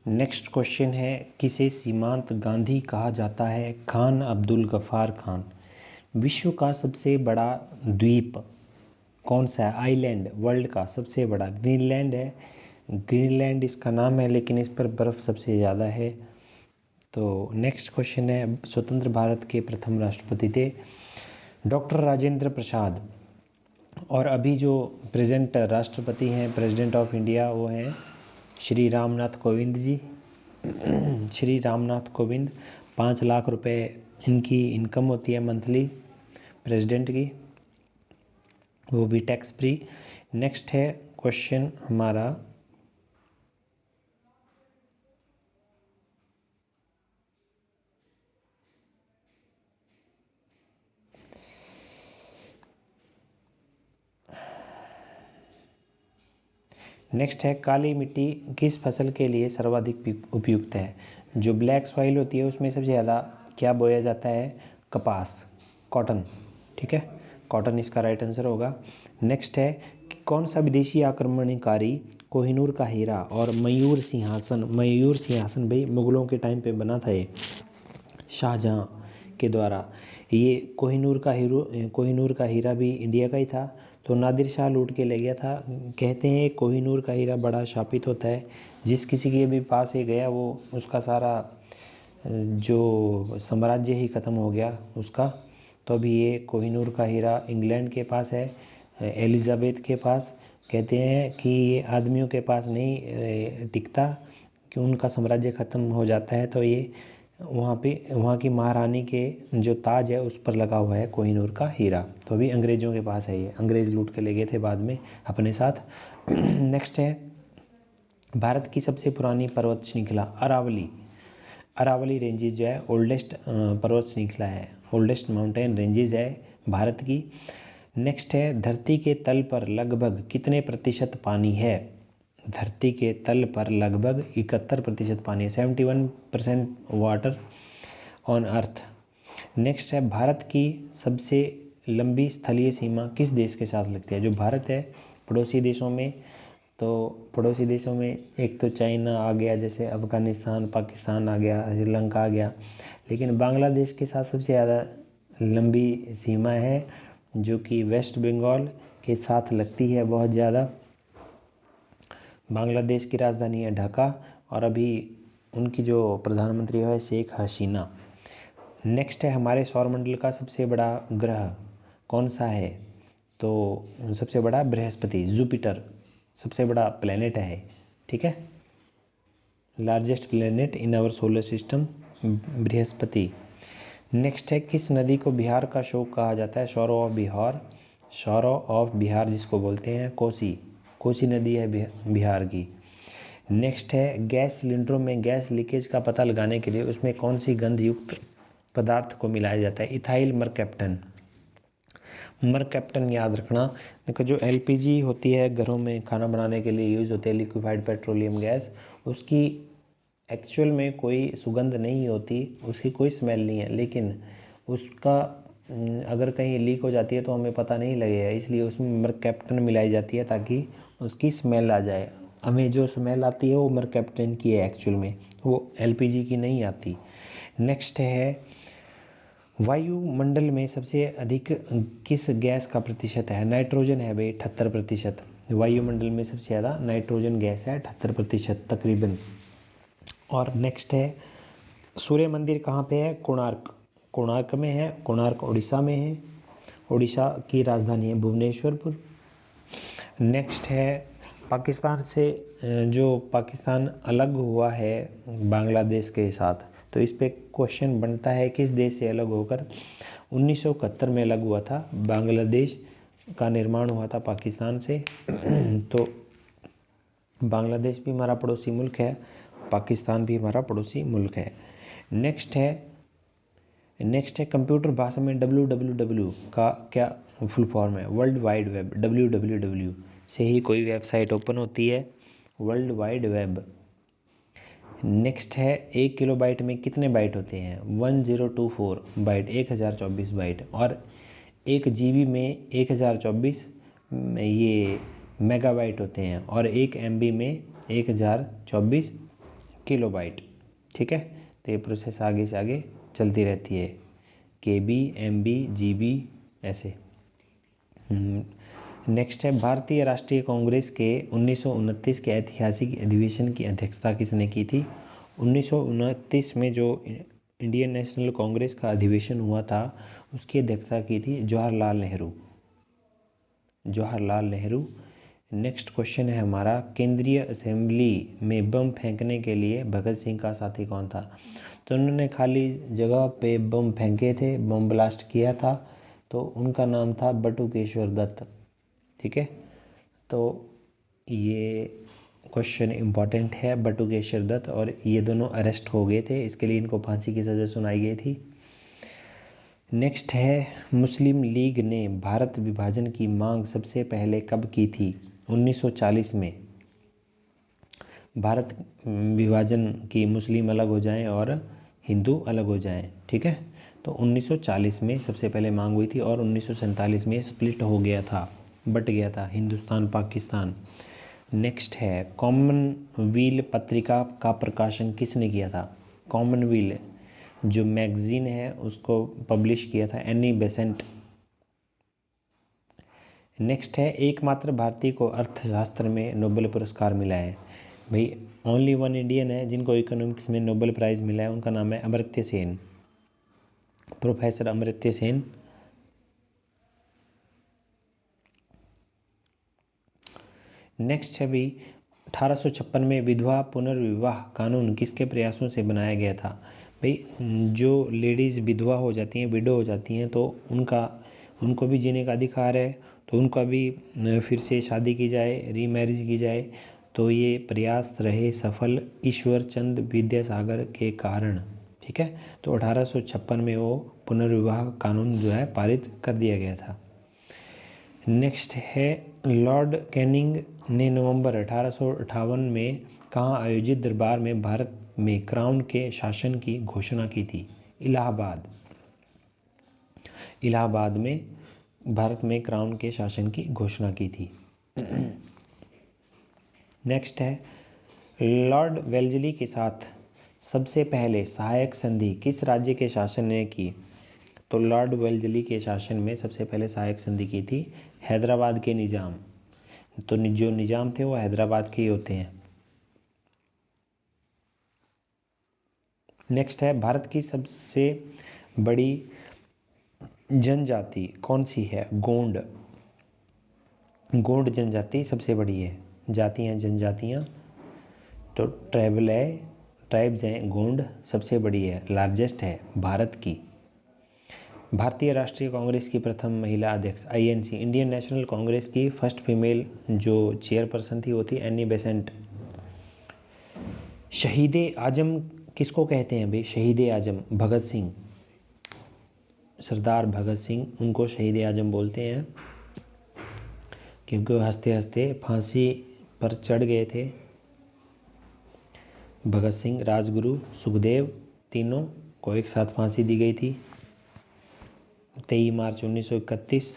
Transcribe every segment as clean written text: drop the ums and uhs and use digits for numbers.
Next question है, किसे सीमांत गांधी कहा जाता है? खान अब्दुल गफ्फार खान। विश्व का सबसे बड़ा द्वीप कौन सा है? आइलैंड वर्ल्ड का सबसे बड़ा ग्रीनलैंड है। ग्रीनलैंड इसका नाम है, लेकिन इस पर बर्फ़ सबसे ज़्यादा है। तो नेक्स्ट क्वेश्चन है, स्वतंत्र भारत के प्रथम राष्ट्रपति थे डॉक्टर राजेंद्र प्रसाद। और अभी जो प्रेजेंट राष्ट्रपति हैं, प्रेसिडेंट ऑफ इंडिया, वो हैं श्री रामनाथ कोविंद जी। श्री रामनाथ कोविंद। 5 लाख रुपए इनकी इनकम होती है मंथली प्रेसिडेंट की, वो भी टैक्स फ्री। नेक्स्ट है क्वेश्चन हमारा, नेक्स्ट है, काली मिट्टी किस फसल के लिए सर्वाधिक उपयुक्त है? जो ब्लैक सॉइल होती है उसमें सबसे ज़्यादा क्या बोया जाता है? कपास, कॉटन। ठीक है, कॉटन इसका राइट आंसर होगा। नेक्स्ट है कि कौन सा विदेशी आक्रमणकारी कोहिनूर का हीरा और मयूर सिंहासन भाई मुग़लों के टाइम पे बना था, ये शाहजहाँ के द्वारा। ये कोहिनूर का हीरा भी इंडिया का ही था, तो नादिर शाह लूट के ले गया था। कहते हैं कोहिनूर का हीरा बड़ा शापित होता है, जिस किसी के भी पास ही गया वो उसका सारा जो साम्राज्य ही ख़त्म हो गया उसका। तो अभी ये कोहिनूर का हीरा इंग्लैंड के पास है, एलिज़ाबेथ के पास। कहते हैं कि ये आदमियों के पास नहीं टिकता, कि उनका साम्राज्य ख़त्म हो जाता है, तो ये वहाँ की महारानी के जो ताज है उस पर लगा हुआ है कोहिनूर का हीरा। तो अभी अंग्रेज़ों के पास है, ये अंग्रेज़ लूट के ले गए थे बाद में अपने साथ। नेक्स्ट है, भारत की सबसे पुरानी पर्वत श्रृंखला अरावली। अरावली रेंजेस जो है ओल्डेस्ट पर्वत श्रृंखला है, ओल्डेस्ट माउंटेन रेंजेस है भारत की। नेक्स्ट है, धरती के तल पर लगभग कितने प्रतिशत पानी है? धरती के तल पर लगभग 71% पानी है, 71% वाटर ऑन अर्थ। नेक्स्ट है, भारत की सबसे लंबी स्थलीय सीमा किस देश के साथ लगती है? जो भारत है पड़ोसी देशों में, तो पड़ोसी देशों में एक तो चाइना आ गया, जैसे अफ़गानिस्तान, पाकिस्तान आ गया, श्रीलंका आ गया, लेकिन बांग्लादेश के साथ सबसे ज़्यादा लंबी सीमा है, जो कि वेस्ट बंगाल के साथ लगती है बहुत ज़्यादा। बांग्लादेश की राजधानी है ढाका, और अभी उनकी जो प्रधानमंत्री है शेख हसीना। नेक्स्ट है, हमारे सौरमंडल का सबसे बड़ा ग्रह कौन सा है? तो सबसे बड़ा बृहस्पति, जुपिटर सबसे बड़ा प्लेनेट है। ठीक है, largest planet in our solar system Brihaspati. Next है, किस नदी को बिहार का शोक कहा जाता है? शौरो ऑफ बिहार, शौरो ऑफ बिहार जिसको बोलते हैं, कोसी नदी है बिहार की। नेक्स्ट है, गैस सिलेंडरों में गैस लीकेज का पता लगाने के लिए उसमें कौन सी गंध युक्त पदार्थ को मिलाया जाता है? Ethyl mercaptan. मरकैप्टन याद रखना। देखो, जो एलपीजी होती है घरों में खाना बनाने के लिए यूज़ होती है, लिक्विफाइड पेट्रोलियम गैस, उसकी एक्चुअल में कोई सुगंध नहीं होती, उसकी कोई स्मेल नहीं है, लेकिन उसका अगर कहीं लीक हो जाती है तो हमें पता नहीं लगेगा, इसलिए उसमें मरकैप्टन मिलाई जाती है ताकि उसकी स्मेल आ जाए। हमें जो स्मेल आती है वो मरकैप्टन की है एक्चुअल में, वो एलपीजी की नहीं आती। नेक्स्ट है, वायुमंडल में सबसे अधिक किस गैस का प्रतिशत है? नाइट्रोजन है भाई 78%। वायुमंडल में सबसे ज़्यादा नाइट्रोजन गैस है 78% तकरीबन। और नेक्स्ट है, सूर्य मंदिर कहाँ पे है? कोणार्क में है। कोणार्क उड़ीसा में है, उड़ीसा की राजधानी है भुवनेश्वरपुर। नेक्स्ट है, पाकिस्तान से पाकिस्तान अलग हुआ है बांग्लादेश के साथ, तो इस पे क्वेश्चन बनता है किस देश से अलग होकर? 1971 में अलग हुआ था, बांग्लादेश का निर्माण हुआ था पाकिस्तान से। तो बांग्लादेश भी हमारा पड़ोसी मुल्क है, पाकिस्तान भी हमारा पड़ोसी मुल्क है। नेक्स्ट है कंप्यूटर भाषा में www का क्या फुल फॉर्म है? World wide web. www से ही कोई वेबसाइट ओपन होती है, वर्ल्ड वाइड वेब। नेक्स्ट है, 1 किलोबाइट में कितने बाइट होते हैं? 1024 बाइट, 1024 बाइट। और 1 जीबी में 1024 ये मेगाबाइट होते हैं, और 1 एमबी में 1024 किलोबाइट। ठीक है, तो ये प्रोसेस आगे से आगे चलती रहती है, KB, MB, GB ऐसे। नेक्स्ट है, भारतीय राष्ट्रीय कांग्रेस के 1929 के ऐतिहासिक अधिवेशन की अध्यक्षता किसने की थी? 1929 में जो इंडियन नेशनल कांग्रेस का अधिवेशन हुआ था उसकी अध्यक्षता की थी जवाहरलाल नेहरू। जवाहरलाल नेहरू। नेक्स्ट क्वेश्चन है हमारा, केंद्रीय असेंबली में बम फेंकने के लिए भगत सिंह का साथी कौन था? तो उन्होंने खाली जगह पे बम फेंके थे, बम ब्लास्ट किया था, तो उनका नाम था बटुकेश्वर दत्त। ठीक है, तो ये क्वेश्चन इम्पॉर्टेंट है, बटुकेश्वर दत्त, और ये दोनों अरेस्ट हो गए थे, इसके लिए इनको फांसी की सज़ा सुनाई गई थी। नेक्स्ट है, मुस्लिम लीग ने भारत विभाजन की मांग सबसे पहले कब की थी? 1940 में। भारत विभाजन की, मुस्लिम अलग हो जाएं और हिंदू अलग हो जाएं। ठीक है, तो 1940 में सबसे पहले मांग हुई थी और 1947 में स्प्लिट हो गया था, बट गया था हिंदुस्तान पाकिस्तान। नेक्स्ट है, कॉमनवेल्थ पत्रिका का प्रकाशन किसने किया था? कॉमनवेल्थ जो मैगजीन है उसको पब्लिश किया था एनी बेसेंट। नेक्स्ट है, एकमात्र भारतीय को अर्थशास्त्र में नोबेल पुरस्कार मिला है। भाई ओनली वन इंडियन है जिनको इकोनॉमिक्स में नोबेल प्राइज़ मिला है, उनका नाम है अमर्त्य सेन, प्रोफेसर अमर्त्य सेन। नेक्स्ट है भी, 1856 में विधवा पुनर्विवाह कानून किसके प्रयासों से बनाया गया था? भाई जो लेडीज़ विधवा हो जाती हैं, विडो हो जाती हैं, तो उनको भी जीने का अधिकार है, तो उनका भी फिर से शादी की जाए, रीमैरिज की जाए। तो ये प्रयास रहे सफल ईश्वर चंद विद्यासागर के कारण। ठीक है, तो 1856 में वो पुनर्विवाह कानून जो है पारित कर दिया गया था। नेक्स्ट है, लॉर्ड कैनिंग ने नवंबर 1858 में कहाँ आयोजित दरबार में भारत में क्राउन के शासन की घोषणा की थी? इलाहाबाद। इलाहाबाद में भारत में क्राउन के शासन की घोषणा की थी। नेक्स्ट है, लॉर्ड वेल्जली के साथ सबसे पहले सहायक संधि किस राज्य के शासन ने की? तो लॉर्ड वेल्जली के शासन में सबसे पहले सहायक संधि की थी हैदराबाद के निज़ाम। तो जो निज़ाम थे वो हैदराबाद के ही होते हैं। नेक्स्ट है, भारत की सबसे बड़ी जनजाति कौन सी है? गोंड। गोंड जनजाति सबसे बड़ी है। जातियाँ, जनजातियाँ तो ट्राइब्स हैं, गोंड सबसे बड़ी है, लार्जेस्ट है भारत की। भारतीय राष्ट्रीय कांग्रेस की प्रथम महिला अध्यक्ष, INC इंडियन नेशनल कांग्रेस की फर्स्ट फीमेल जो चेयरपर्सन थी वो थी एनी बेसेंट। शहीद आजम किसको कहते हैं भाई? शहीद आजम भगत सिंह, सरदार भगत सिंह, उनको शहीद आजम बोलते हैं क्योंकि वो हंसते हंसते फांसी पर चढ़ गए थे। भगत सिंह, राजगुरु, सुखदेव, तीनों को एक साथ फांसी दी गई थी। 23 मार्च 1931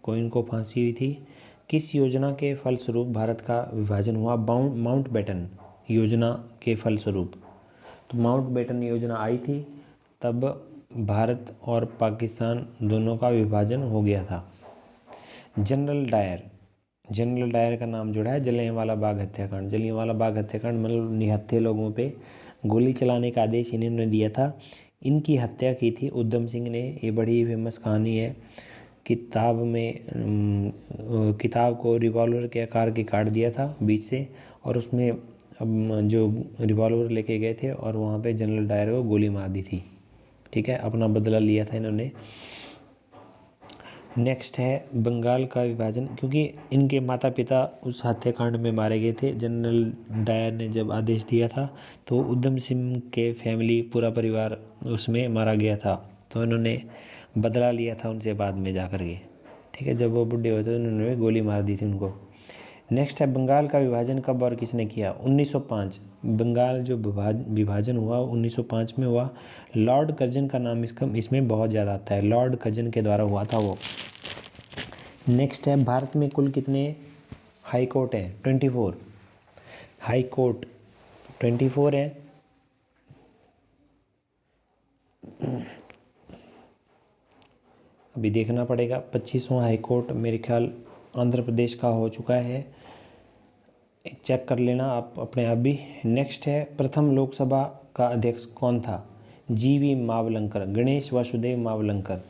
को इनको फांसी हुई थी। किस योजना के फलस्वरूप भारत का विभाजन हुआ? माउंटबेटन योजना के फलस्वरूप। तो माउंटबेटन योजना आई थी तब भारत और पाकिस्तान दोनों का विभाजन हो गया था। जनरल डायर का नाम जुड़ा है जलियांवाला बाग हत्याकांड। जलियांवाला बाग हत्याकांड मतलब निहत्थे लोगों पे गोली चलाने का आदेश इन्होंने दिया था। इनकी हत्या की थी उधम सिंह ने। ये बड़ी फेमस कहानी है। किताब को रिवॉल्वर के आकार की काट दिया था बीच से, और उसमें जो रिवॉल्वर लेके गए थे और वहाँ पे जनरल डायर को गोली मार दी थी। ठीक है, अपना बदला लिया था इन्होंने। नेक्स्ट है, बंगाल का विभाजन, क्योंकि इनके माता पिता उस हत्याकांड में मारे गए थे। जनरल डायर ने जब आदेश दिया था तो उधम सिंह के फैमिली, पूरा परिवार उसमें मारा गया था, तो इन्होंने बदला लिया था उनसे बाद में जा कर के। ठीक है, जब वो बुढ़े हुए थे उन्होंने गोली मार दी थी उनको। नेक्स्ट है, बंगाल का विभाजन कब और किसने किया? 1905। बंगाल जो विभाजन हुआ 1905 में हुआ। लॉर्ड कर्जन का नाम इसमें बहुत ज़्यादा आता है, लॉर्ड कर्जन के द्वारा हुआ था वो। नेक्स्ट है, भारत में कुल कितने हाई कोर्ट हैं? 24 हाई कोर्ट 24 है। अभी देखना पड़ेगा। 25वां हाईकोर्ट मेरे ख्याल आंध्र प्रदेश का हो चुका है, चेक कर लेना आप अपने आप भी। नेक्स्ट है, प्रथम लोकसभा का अध्यक्ष कौन था? जीवी मावलंकर, गणेश वासुदेव मावलंकर।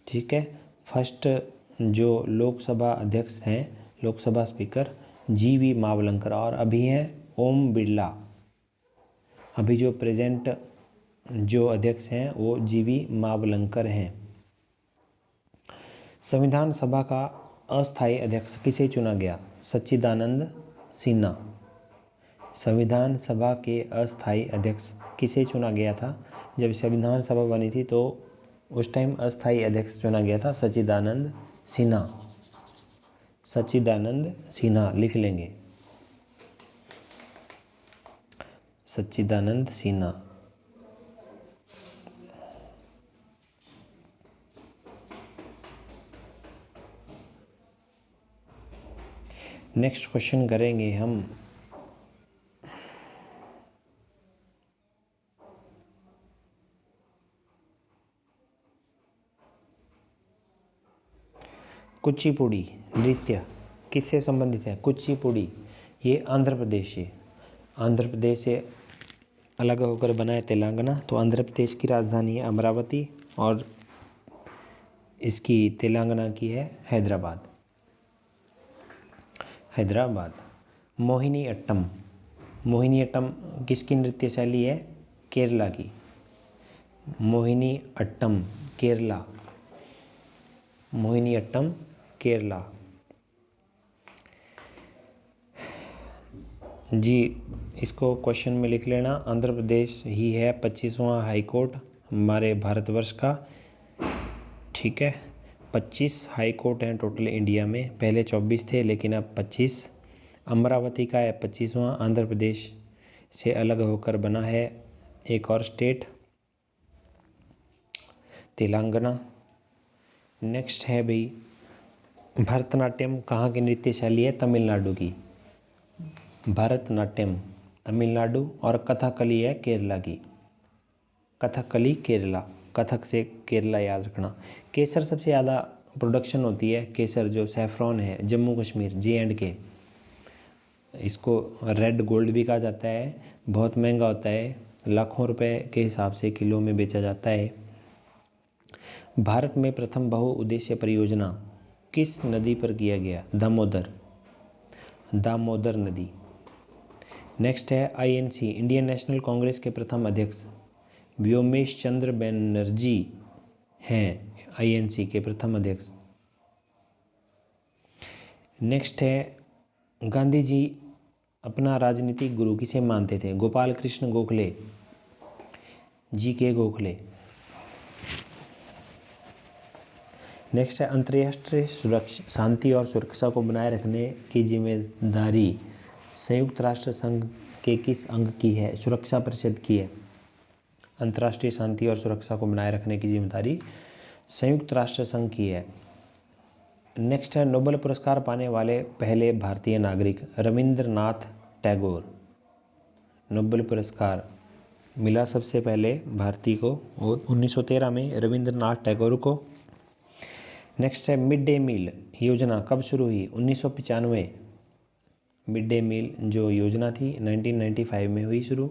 ठीक है, फर्स्ट जो लोकसभा अध्यक्ष हैं, लोकसभा स्पीकर जीवी मावलंकर, और अभी हैं ओम बिरला। अभी जो प्रेजेंट जो अध्यक्ष हैं वो जीवी मावलंकर हैं। संविधान सभा का अस्थायी अध्यक्ष किसे चुना गया? सच्चिदानंद सिन्हा। संविधान सभा के अस्थायी अध्यक्ष किसे चुना गया था? जब संविधान सभा बनी थी तो उस टाइम अस्थायी अध्यक्ष चुना गया था सच्चिदानंद सिन्हा। सच्चिदानंद सिन्हा लिख लेंगे, सच्चिदानंद सिन्हा। नेक्स्ट क्वेश्चन करेंगे हम, कुचिपुड़ी नृत्य किससे संबंधित है? कुचिपुड़ी ये आंध्र प्रदेश है, आंध्र प्रदेश से अलग होकर बना है तेलंगाना। तो आंध्र प्रदेश की राजधानी है अमरावती और इसकी तेलंगाना की है हैदराबाद। हैदराबाद। मोहिनी अट्टम, मोहिनी अट्टम किसकी नृत्य शैली है? केरला की। मोहिनी अट्टम केरला, मोहिनी अट्टम केरला। जी इसको क्वेश्चन में लिख लेना, आंध्र प्रदेश ही है 25वां हाई कोर्ट हमारे भारतवर्ष का। ठीक है, 25 हाई कोर्ट हैं टोटल इंडिया में, पहले 24 थे लेकिन अब 25। अमरावती का है 25वां, आंध्र प्रदेश से अलग होकर बना है एक और स्टेट तेलंगाना। नेक्स्ट है भाई, भरतनाट्यम कहाँ की नृत्य शैली है? तमिलनाडु की। भरतनाट्यम तमिलनाडु, और कथकली है केरला की। कथकली केरला, कथक से केरला याद रखना। केसर सबसे ज़्यादा प्रोडक्शन होती है, केसर जो सैफरॉन है जम्मू कश्मीर J&K। इसको रेड गोल्ड भी कहा जाता है, बहुत महंगा होता है, लाखों रुपए के हिसाब से किलो में बेचा जाता है। भारत में प्रथम बहुउद्देशीय परियोजना किस नदी पर किया गया? दामोदर, दामोदर नदी। नेक्स्ट है INC, इंडियन नेशनल कांग्रेस के प्रथम अध्यक्ष व्योमेश चंद्र बनर्जी हैं, INC के प्रथम अध्यक्ष। नेक्स्ट है, गांधी जी अपना राजनीतिक गुरु किसे मानते थे? गोपाल कृष्ण गोखले, GK गोखले। नेक्स्ट है, अंतर्राष्ट्रीय सुरक्षा शांति और सुरक्षा को बनाए रखने की जिम्मेदारी संयुक्त राष्ट्र संघ के किस अंग की है? सुरक्षा परिषद की है। अंतर्राष्ट्रीय शांति और सुरक्षा को बनाए रखने की जिम्मेदारी संयुक्त राष्ट्र संघ की है। नेक्स्ट है, नोबेल पुरस्कार पाने वाले पहले भारतीय नागरिक? रविंद्रनाथ टैगोर। नोबेल पुरस्कार मिला सबसे पहले भारतीय को 1913 में रविंद्रनाथ टैगोर को। नेक्स्ट है, मिड डे मील योजना कब शुरू हुई? 1995। मिड डे मील जो योजना थी 1995 में हुई शुरू।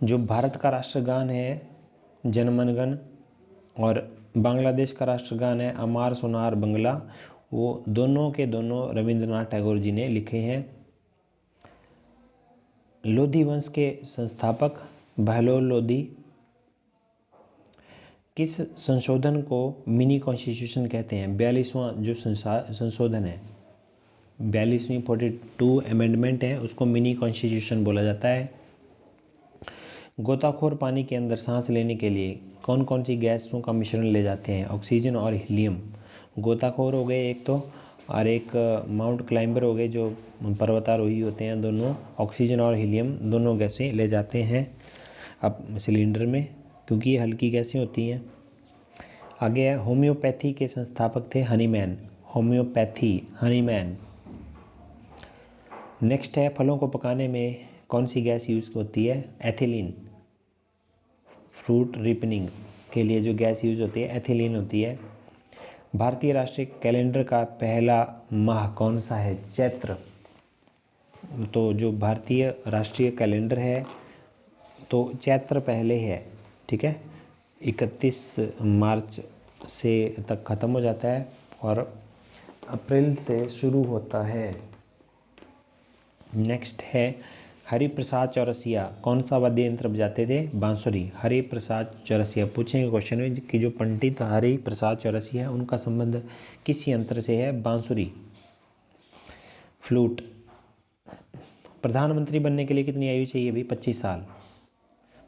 जो भारत का राष्ट्रगान है जनगण मन, और बांग्लादेश का राष्ट्रगान है अमार सोनार बंगला, वो दोनों के दोनों रविंद्रनाथ टैगोर जी ने लिखे हैं। लोधी वंश के संस्थापक बहलोल लोधी किस संशोधन को मिनी कॉन्स्टिट्यूशन कहते हैं? 42वां जो संशोधन है, 42वीं 42 अमेंडमेंट है, उसको मिनी कॉन्स्टिट्यूशन बोला जाता है। गोताखोर पानी के अंदर सांस लेने के लिए कौन कौन सी गैसों का मिश्रण ले जाते हैं? ऑक्सीजन और हीलियम। गोताखोर हो गए एक तो, और एक माउंट क्लाइंबर हो गए जो पर्वतारोही होते हैं, दोनों ऑक्सीजन और हीलियम दोनों गैसें ले जाते हैं अब सिलेंडर में, क्योंकि ये हल्की गैसें होती हैं। आगे है, होम्योपैथी के संस्थापक थे हनीमैन। Homeopathy Hahnemann. नेक्स्ट है, फलों को पकाने में कौन सी गैस यूज़ होती है? एथिलीन। फ्रूट रिपनिंग के लिए जो गैस यूज़ होती है एथिलीन होती है। भारतीय राष्ट्रीय कैलेंडर का पहला माह कौन सा है? चैत्र। तो जो भारतीय राष्ट्रीय कैलेंडर है तो चैत्र पहले है, ठीक है। 31 मार्च से तक ख़त्म हो जाता है और अप्रैल से शुरू होता है। नेक्स्ट है, हरिप्रसाद चौरसिया कौन सा वाद्य यंत्र बजाते थे? बांसुरी। हरिप्रसाद चौरसिया पूछेंगे क्वेश्चन में कि जो पंडित हरिप्रसाद चौरसिया है उनका संबंध किस यंत्र से है? बांसुरी। फ्लूट। प्रधानमंत्री बनने के लिए कितनी आयु चाहिए भाई? 25 साल।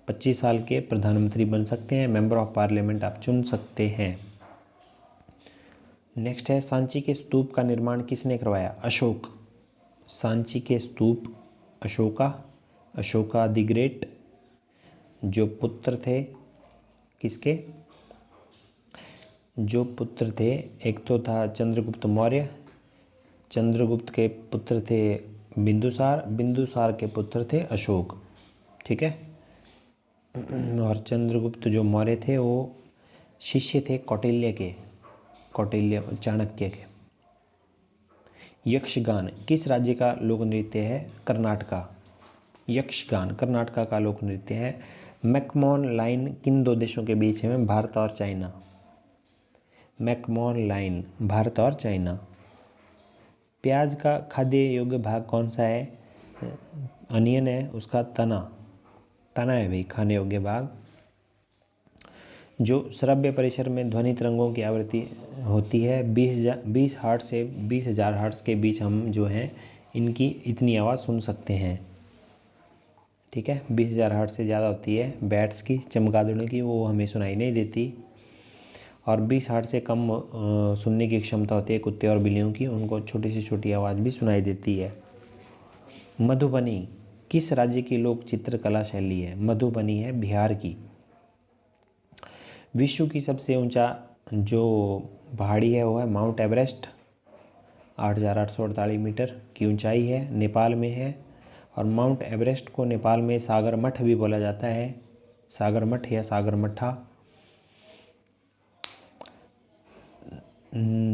25 साल के प्रधानमंत्री बन सकते हैं, मेंबर ऑफ पार्लियामेंट आप चुन सकते हैं। नेक्स्ट है, सांची के स्तूप का निर्माण किसने करवाया? अशोक। सांची के स्तूप अशोका द ग्रेट, जो पुत्र थे किसके? जो पुत्र थे, एक तो था चंद्रगुप्त मौर्य, चंद्रगुप्त के पुत्र थे बिंदुसार के पुत्र थे अशोक, ठीक है। और चंद्रगुप्त जो मौर्य थे वो शिष्य थे कौटिल्य चाणक्य के। यक्षगान किस राज्य का लोक नृत्य है? कर्नाटका। यक्षगान कर्नाटका का लोक नृत्य है। मैकमोहन लाइन किन दो देशों के बीच है? भारत और चाइना। मैकमोहन लाइन भारत और चाइना। प्याज का खाद्य योग्य भाग कौन सा है? अनियन है, उसका तना है भाई खाने योग्य भाग। जो श्रव्य परिसर में ध्वनि तरंगों की आवृत्ति होती है 20 हर्ट्ज से 20,000 हर्ट्ज के बीच हम जो हैं इनकी इतनी आवाज़ सुन सकते हैं, ठीक है। 20,000 हर्ट्ज से ज़्यादा होती है बैट्स की, चमगादड़ों की, वो हमें सुनाई नहीं देती। और 20 हर्ट्ज से कम सुनने की क्षमता होती है कुत्ते और बिल्लियों की, उनको छोटी से छोटी आवाज़ भी सुनाई देती है। मधुबनी किस राज्य की लोक चित्रकला शैली है? मधुबनी है बिहार की। विश्व की सबसे ऊंचा जो पहाड़ी है वो है माउंट एवरेस्ट, 8,848 मीटर की ऊंचाई है, नेपाल में है। और माउंट एवरेस्ट को नेपाल में सागर मठ भी बोला जाता है, सागर मठ या सागर मठा।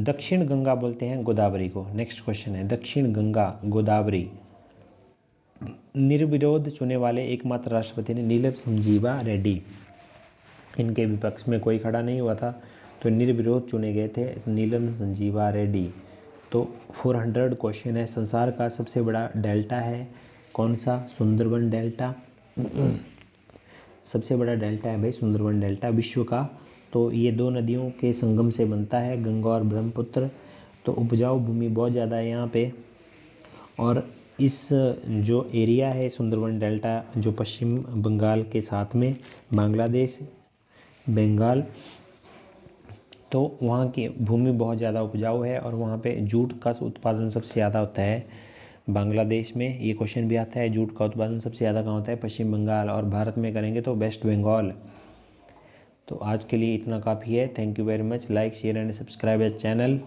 दक्षिण गंगा बोलते हैं गोदावरी को। नेक्स्ट क्वेश्चन है, दक्षिण गंगा गोदावरी निर्विरोध चुने वाले एकमात्र राष्ट्रपति ने नीलम संजीवा रेड्डी, इनके विपक्ष में कोई खड़ा नहीं हुआ था तो निर्विरोध चुने गए थे नीलम संजीवा रेड्डी। तो 400 क्वेश्चन है। संसार का सबसे बड़ा डेल्टा है कौन सा? सुंदरबन डेल्टा। सबसे बड़ा डेल्टा है भाई सुंदरबन डेल्टा विश्व का। तो ये दो नदियों के संगम से बनता है, गंगा और ब्रह्मपुत्र। तो उपजाऊ भूमि बहुत ज़्यादा है यहाँ पे। और इस जो एरिया है सुंदरबन डेल्टा जो पश्चिम बंगाल के साथ में बांग्लादेश बंगाल, तो वहाँ की भूमि बहुत ज़्यादा उपजाऊ है और वहाँ पे जूट का उत्पादन सबसे ज़्यादा होता है। बांग्लादेश में ये क्वेश्चन भी आता है, जूट का उत्पादन सबसे ज़्यादा कहाँ होता है? पश्चिम बंगाल। और भारत में करेंगे तो वेस्ट बंगाल। तो आज के लिए इतना काफ़ी है। Thank you very much. Like share and subscribe channel.